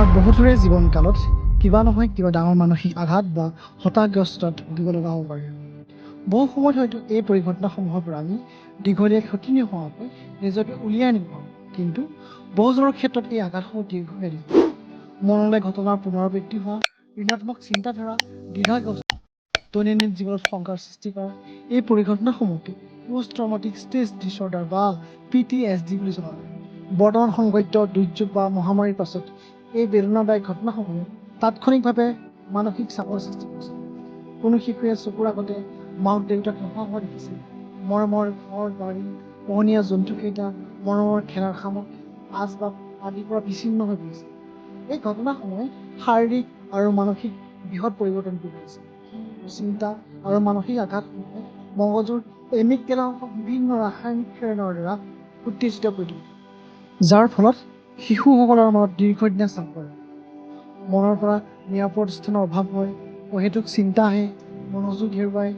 আমাৰ বহুতৰে জীৱনকালত কিবা নহয় কিবা ডাঙৰ মানসিক আঘাত বা হতাশাগ্ৰস্তত ভুগিব লগা হ'ব পাৰে। বহু সময়ত হয়তো এই পৰিঘটনাসমূহৰ পৰা আমি দীঘলীয়া ক্ষতি নোহোৱাকৈ নিজকে উলিয়াই আনিব পাৰোঁ। কিন্তু বহুজনৰ ক্ষেত্ৰত এই আঘাতসমূহ দীৰ্ঘম্যাদী হয়। মনলৈ ঘটনাৰ পুনৰাবৃত্তি হোৱা, ঋণাত্মক চিন্তাধাৰা, দ্বিধাগ্ৰস্ত, দৈনন্দিন জীৱনত শংকাৰ সৃষ্টি কৰা এই পৰিঘটনাসমূহকে পোষ্ট ট্ৰমাটিক ষ্ট্ৰেছ ডিছঅৰ্ডাৰ বা PTSD বুলি জনা যায়। বৰ্তমান সংঘটিত দুৰ্যোগ বা মহামাৰীৰ পাছত এই বেদনাদায়ক ঘটনাসমূহে তাৎক্ষণিকভাৱে মানসিক চাপৰ সৃষ্টি কৰিছে। কোনো শিশুৱে চকুৰ আগতে মাক দেউতাক নোহোৱা হোৱা দেখিছিল, মৰমৰ ঘৰ বাৰী, পোহনীয়া জন্তুকেইটা, মৰমৰ খেলাৰ সামগ্ৰী, আচবাব আদিৰ পৰা বিচ্ছিন্ন হৈ পৰিছে। এই ঘটনাসমূহে শাৰীৰিক আৰু মানসিক বৃহৎ পৰিৱৰ্তন কৰিছে। চিন্তা আৰু মানসিক আঘাতসমূহে মগজুৰ এমিগডালা বিভিন্ন ৰাসায়নিক প্ৰেৰণৰ দ্বাৰা উত্তেজিত কৰি তোলে, যাৰ ফলত শিশুসকলৰ মনত দীৰ্ঘদিনীয়া চাপ পৰে। মনৰ পৰা নিৰাপদ স্থানৰ অভাৱ হয়, অহেতুক চিন্তা আহে, মনোযোগ হেৰুৱায়,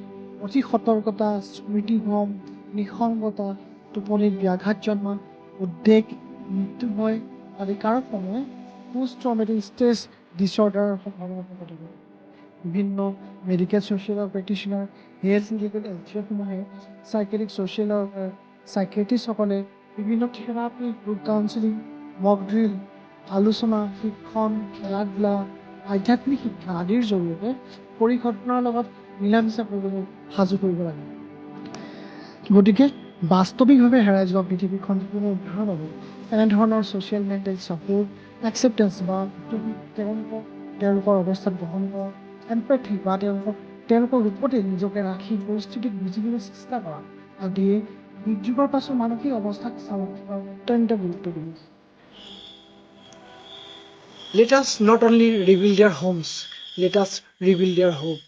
অতি সতৰ্কতা, স্মৃতিভ্ৰম, নিঃসংগতা, টোপনিত ব্যাঘাত জন্মা, উদ্বেগ, মৃত্যু ভয় আদি কাৰকসমূহে পোষ্ট ট্ৰমেটিক ষ্ট্ৰেছ ডিছঅৰ্ডাৰৰ সম্ভাৱনা প্ৰকট কৰে। বিভিন্ন medical social practitioner, health legal এনজিঅ'সমূহে চাইকেট্ৰিক ছ'চিয়েল চাইকেট্ৰিষ্টসকলে বিভিন্ন therapy, group counselling, mock drill, আলোচনা, শিক্ষণ, খেলা ধূলা, আধ্যাত্মিক শিক্ষা আদিৰ জৰিয়তে পৰিঘটনাৰ লগত মিলা মিছা কৰিবলৈ সাজু কৰিব লাগে। গতিকে বাস্তৱিকভাৱে হেৰাই যোৱা পৃথিৱীখন উদ্ধাৰৰ বাবে এনেধৰণৰ ছ'চিয়েল মেণ্টেল ছাপোৰ্ট, একচেপ্টেঞ্চ বা তেওঁলোকৰ অৱস্থাত গ্ৰহণ কৰা, এম্পেথি বা তেওঁলোকৰ ৰূপতে নিজকে ৰাখি পৰিস্থিতিক বুজিবলৈ চেষ্টা কৰা আদিয়ে দুৰ্যোগৰ পাছত মানসিক অৱস্থাক চাবলৈ অত্যন্ত গুৰুত্বপূৰ্ণ। Let us not only rebuild their homes, let us rebuild their hope.